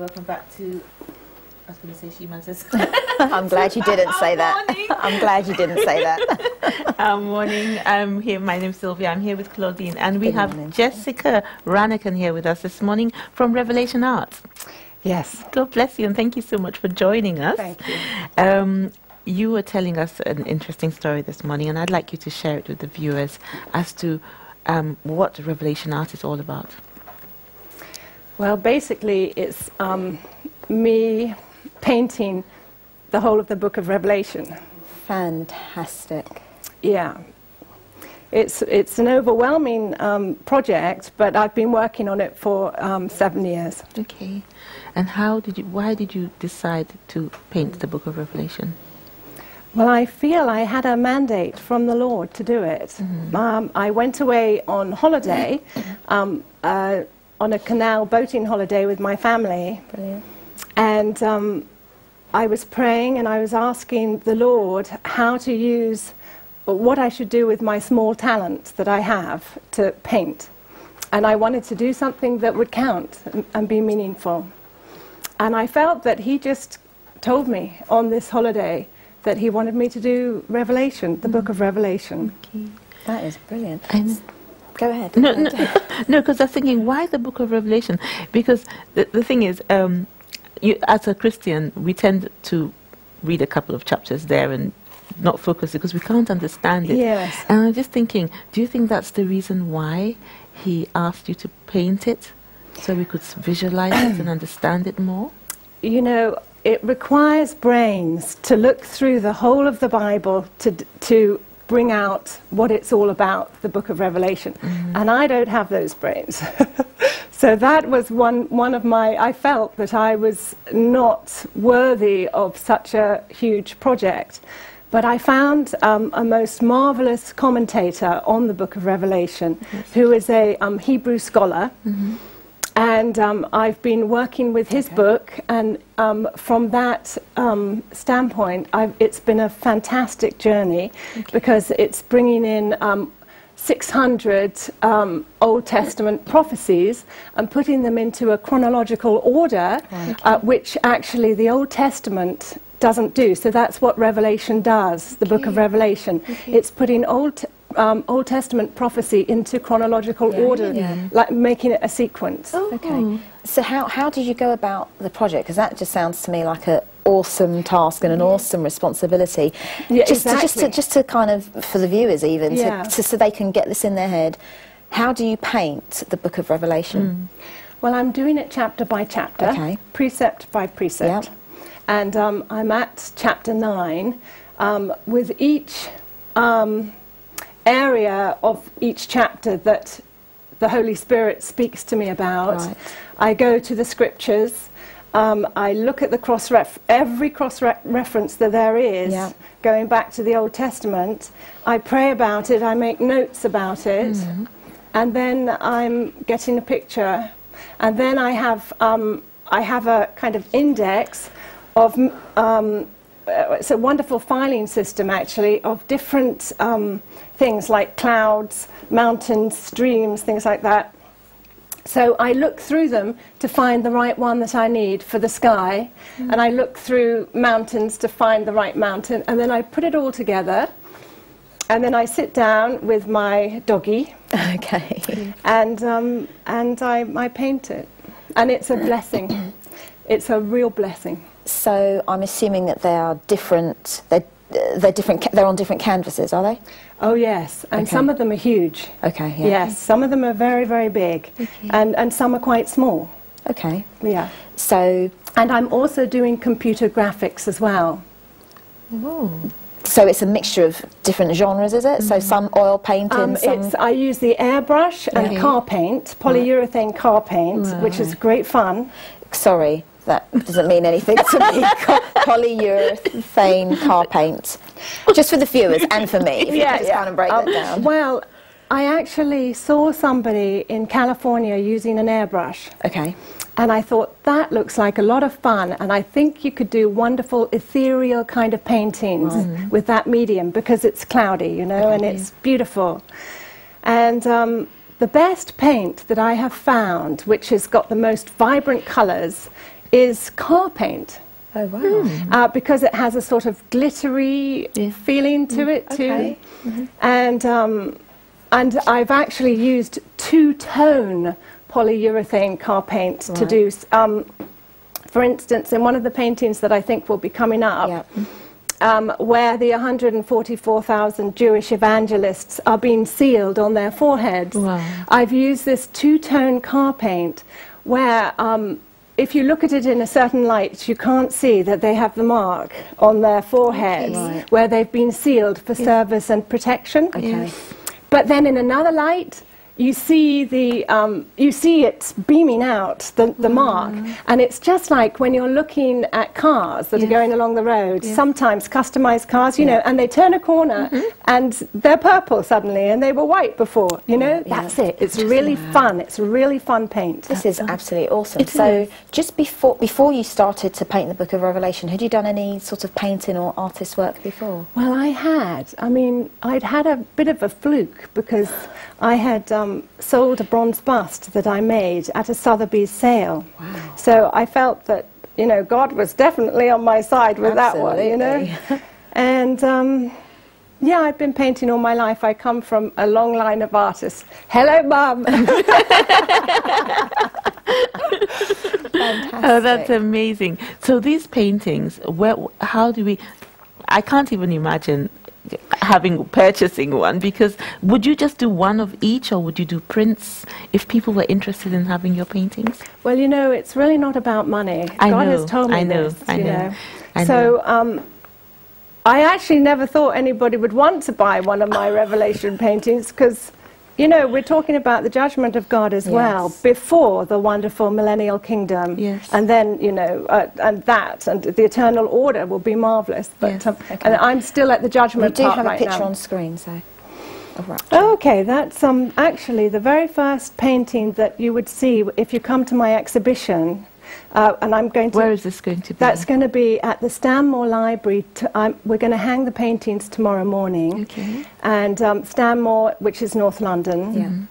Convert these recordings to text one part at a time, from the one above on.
welcome back to, I was going to say She Matters. I'm glad you didn't say that. I'm glad you didn't say that. Morning. I'm here. My name's Sylvia. I'm here with Claudine, and we have Jessica Rannachan here with us this morning from Revelation Art. Yes. God bless you, and thank you so much for joining us. Thank you. You were telling us an interesting story this morning, and I'd like you to share it with the viewers as to what Revelation Art is all about. Well, basically, it's me painting the whole of the book of Revelation. Fantastic. Yeah. It's an overwhelming project, but I've been working on it for 7 years. Okay. And why did you decide to paint the book of Revelation? Well, I feel I had a mandate from the Lord to do it. Mm-hmm. I went away on holiday, on a canal boating holiday with my family. Brilliant. And I was praying and I was asking the Lord how to use what I should do with my small talent that I have to paint. And I wanted to do something that would count and be meaningful. And I felt that he just told me on this holiday that he wanted me to do Revelation, the book of Revelation. Okay. That is brilliant. Go ahead. No, because I was thinking, why the book of Revelation? Because the thing is, as a Christian, we tend to read a couple of chapters there and not focus because we can't understand it. Yes. And I'm just thinking, do you think that's the reason why he asked you to paint it? So we could visualize it and understand it more? You know, it requires brains to look through the whole of the Bible to bring out what it's all about, the book of Revelation. Mm-hmm. And I don't have those brains. So that was one of my... I felt that I was not worthy of such a huge project. But I found a most marvelous commentator on the book of Revelation, who is a Hebrew scholar. Mm-hmm. And I've been working with his book, and from that standpoint, it's been a fantastic journey, because it's bringing in 600 Old Testament prophecies and putting them into a chronological order, which actually the Old Testament doesn't do. So that's what Revelation does, the book of Revelation. It's putting Old Testament prophecy into chronological order, like making it a sequence. Oh. Okay. So how did you go about the project? Because that just sounds to me like an awesome task and an awesome responsibility. Yeah, just to kind of, for the viewers even, so they can get this in their head. How do you paint the book of Revelation? Well, I'm doing it chapter by chapter, precept by precept. Yep. And I'm at chapter 9, with each area of each chapter that the Holy Spirit speaks to me about. Right. I go to the scriptures, I look at the every cross-reference that there is, going back to the Old Testament. I pray about it, I make notes about it, and then I'm getting a picture. And then I have a kind of index of... it's a wonderful filing system, actually, of different things like clouds, mountains, streams, things like that. So I look through them to find the right one that I need for the sky, and I look through mountains to find the right mountain, and then I put it all together, and then I sit down with my doggy, and I paint it, and it's a blessing. It's a real blessing. So I'm assuming that they are different. They're on different canvases, are they? Oh yes, and some of them are huge. Okay. Yeah. Yes, some of them are very, very big, and some are quite small. Okay. Yeah. So. And I'm also doing computer graphics as well. Oh. So it's a mixture of different genres, is it? So some oil painting, I use the airbrush and car paint, polyurethane car paint, which is great fun. Sorry. That doesn't mean anything to me. Polyurethane car paint. Just for the viewers and for me, if you could just kind of break that down. Well, I actually saw somebody in California using an airbrush. Okay. And I thought, that looks like a lot of fun, and I think you could do wonderful ethereal kind of paintings with that medium, because it's cloudy, you know, and it's beautiful. And the best paint that I have found, which has got the most vibrant colours, is car paint. Oh, wow. Because it has a sort of glittery feeling to it, too. And I've actually used two-tone polyurethane car paint to do, for instance, in one of the paintings that I think will be coming up, where the 144,000 Jewish evangelists are being sealed on their foreheads. Wow. I've used this two-tone car paint where if you look at it in a certain light, you can't see that they have the mark on their foreheads where they've been sealed for service and protection. But then in another light, you see it beaming out, the mark, and it's just like when you're looking at cars that are going along the road, sometimes customized cars, you know, and they turn a corner and they're purple suddenly and they were white before, you know, that's it. It's really fun. It's a really fun paint. This is absolutely awesome. So just before you started to paint the Book of Revelation, had you done any sort of painting or artist work before? Well, I had. I mean, I'd had a bit of a fluke because I had sold a bronze bust that I made at a Sotheby's sale. Wow. So I felt that, you know, God was definitely on my side with that one, you know. And yeah, I've been painting all my life. I come from a long line of artists. Hello, Mum. Oh, that's amazing. So these paintings, how do we? I can't even imagine purchasing one, because would you just do one of each, or would you do prints if people were interested in having your paintings? Well, you know, it's really not about money. God has told me this. I know. So I actually never thought anybody would want to buy one of my Revelation paintings, because, you know, we're talking about the judgment of God as well, before the wonderful millennial kingdom. And then, you know, and the eternal order will be marvellous. But and I'm still at the judgment part right now. We do have a picture on screen, so. Okay, that's actually the very first painting that you would see if you come to my exhibition. And I'm going to. Where is this going to be? That's going to be at the Stanmore Library. We're going to hang the paintings tomorrow morning. Okay. And Stanmore, which is North London.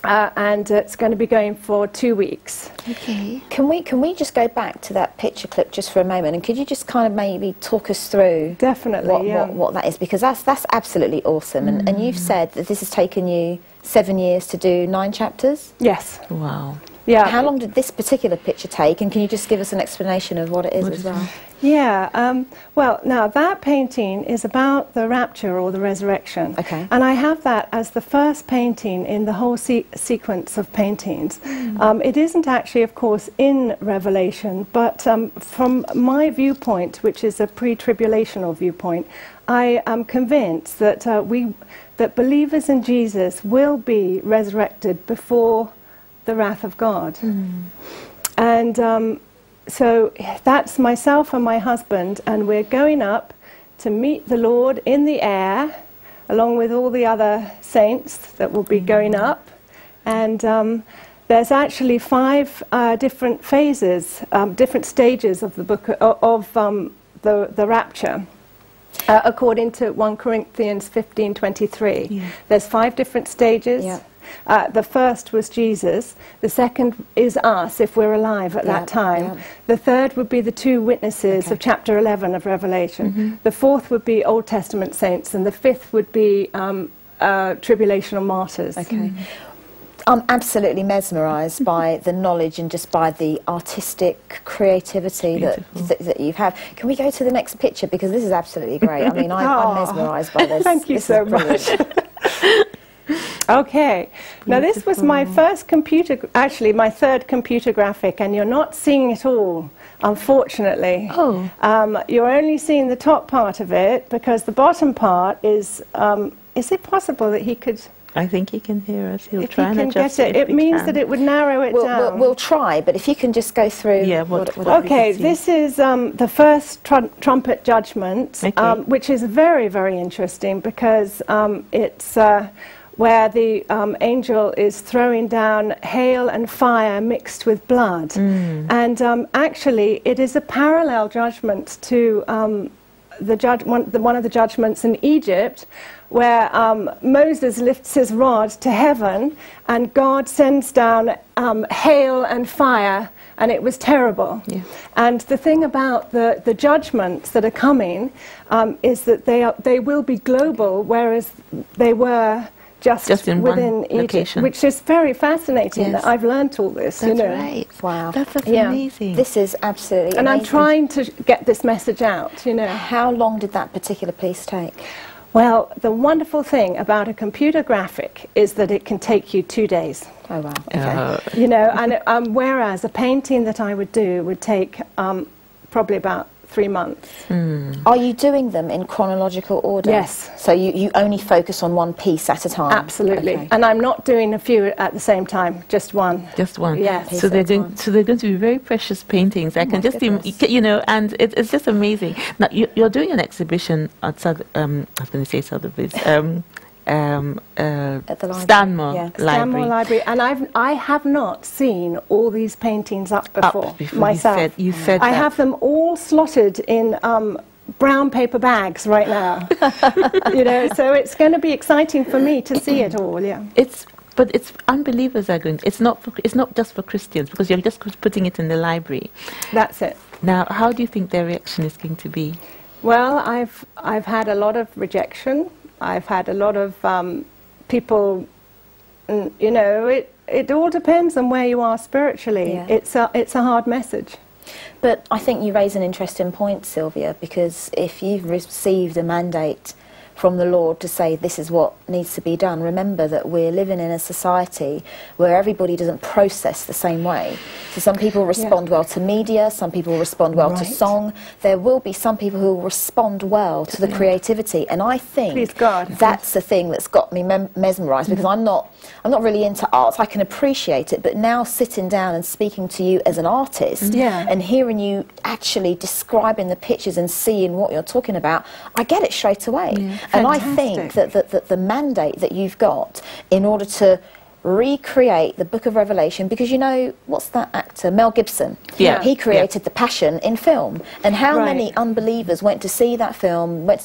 And it's going to be going for 2 weeks. Okay. Can we just go back to that picture clip just for a moment, and could you just kind of maybe talk us through what that is, because that's absolutely awesome. And you've said that this has taken you 7 years to do 9 chapters. Yes. Wow. Yeah. How long did this particular picture take, and can you just give us an explanation of what it is as well? Yeah, well, now that painting is about the rapture or the resurrection. Okay. And I have that as the first painting in the whole sequence of paintings. It isn't actually, of course, in Revelation, but from my viewpoint, which is a pre-tribulational viewpoint, I am convinced that, that believers in Jesus will be resurrected before the wrath of God. And so that's myself and my husband, and we're going up to meet the Lord in the air, along with all the other saints that will be going up. And there's actually 5 different phases, different stages of the book of the rapture. According to 1 Corinthians 15:23, there's 5 different stages. The first was Jesus. The second is us, if we're alive at that time. The third would be the 2 witnesses of chapter 11 of Revelation. The fourth would be Old Testament saints, and the fifth would be tribulational martyrs. I'm absolutely mesmerised by the knowledge and just by the artistic creativity that you have. Can we go to the next picture, because this is absolutely great. I mean, I'm mesmerised by this. Thank you so much. Okay, now this was my first actually my third computer graphic, and you're not seeing it all, unfortunately. You're only seeing the top part of it, because the bottom part is it possible that he could... I think he can hear us. He'll try and adjust it. It means that it would narrow it down. We'll try, but if you can just go through... Okay, this is the first trumpet judgment, which is very, very interesting, because it's... where the angel is throwing down hail and fire mixed with blood. And actually, it is a parallel judgment to one of the judgments in Egypt, where Moses lifts his rod to heaven, and God sends down hail and fire and it was terrible. Yeah. And the thing about the judgments that are coming is that they will be global, whereas they were just in within one Egypt, location. Which is very fascinating. Yes. That I've learnt all this. That's you know. right. Wow. That's Yeah. amazing. This is absolutely And amazing. I'm trying to get this message out, you know. How long did that particular piece take? Well, the wonderful thing about a computer graphic is that it can take you 2 days. Oh, wow. Okay. You know, and whereas a painting that I would do would take probably about 3 months. Are you doing them in chronological order? Yes. So you only focus on one piece at a time? Absolutely. Okay. And I'm not doing a few at the same time, just one. Just one. Yes. So they're going to be very precious paintings. I can just goodness. you know, and it's just amazing. Now you're doing an exhibition at I was going to say Sotheby's. At the library. Stanmore Yeah. Stanmore Library. Library, and I have not seen all these paintings up before, myself. You said I that. have them all slotted in brown paper bags right now. You know, so it's going to be exciting for me to see it all. Yeah. But it's unbelievers are going. It's not just for Christians, because you're just putting it in the library. That's it. Now, how do you think their reaction is going to be? Well, I've had a lot of rejection. I've had a lot of people, you know, it all depends on where you are spiritually. Yeah. It's a hard message. But I think you raise an interesting point, Sylvia, because if you've received a mandate from the Lord to say this is what needs to be done, remember that we're living in a society where everybody doesn't process the same way. So some people respond well to media, some people respond well to song. There will be some people who will respond well to the creativity, and I think Please God. that's the thing that's got me mesmerised, because I'm not really into art. I can appreciate it, but now sitting down and speaking to you as an artist and hearing you actually describing the pictures and seeing what you're talking about, I get it straight away. Yeah. And I think that the mandate that you've got in order to recreate the Book of Revelation, because you know, what's that actor, Mel Gibson? Yeah. He created The Passion in film. And how many unbelievers went to see that film, went